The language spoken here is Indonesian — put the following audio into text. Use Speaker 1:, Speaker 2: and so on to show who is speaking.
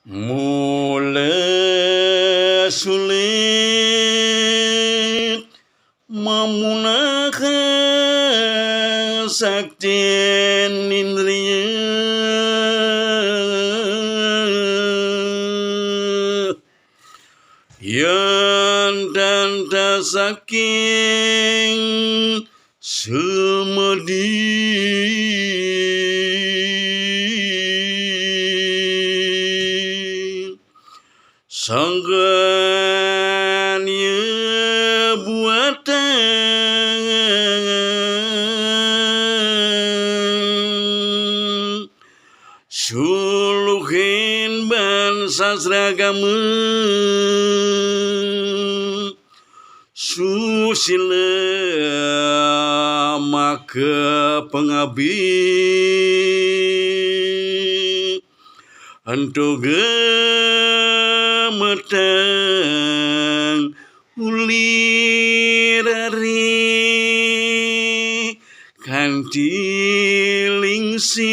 Speaker 1: Mula sulit memunahkan sakti indriya, yang tanda saking semedi sanggannya buatan suluhin bangsa seragama susila maka pengabdi anto gemetang ulirari kanti lingsir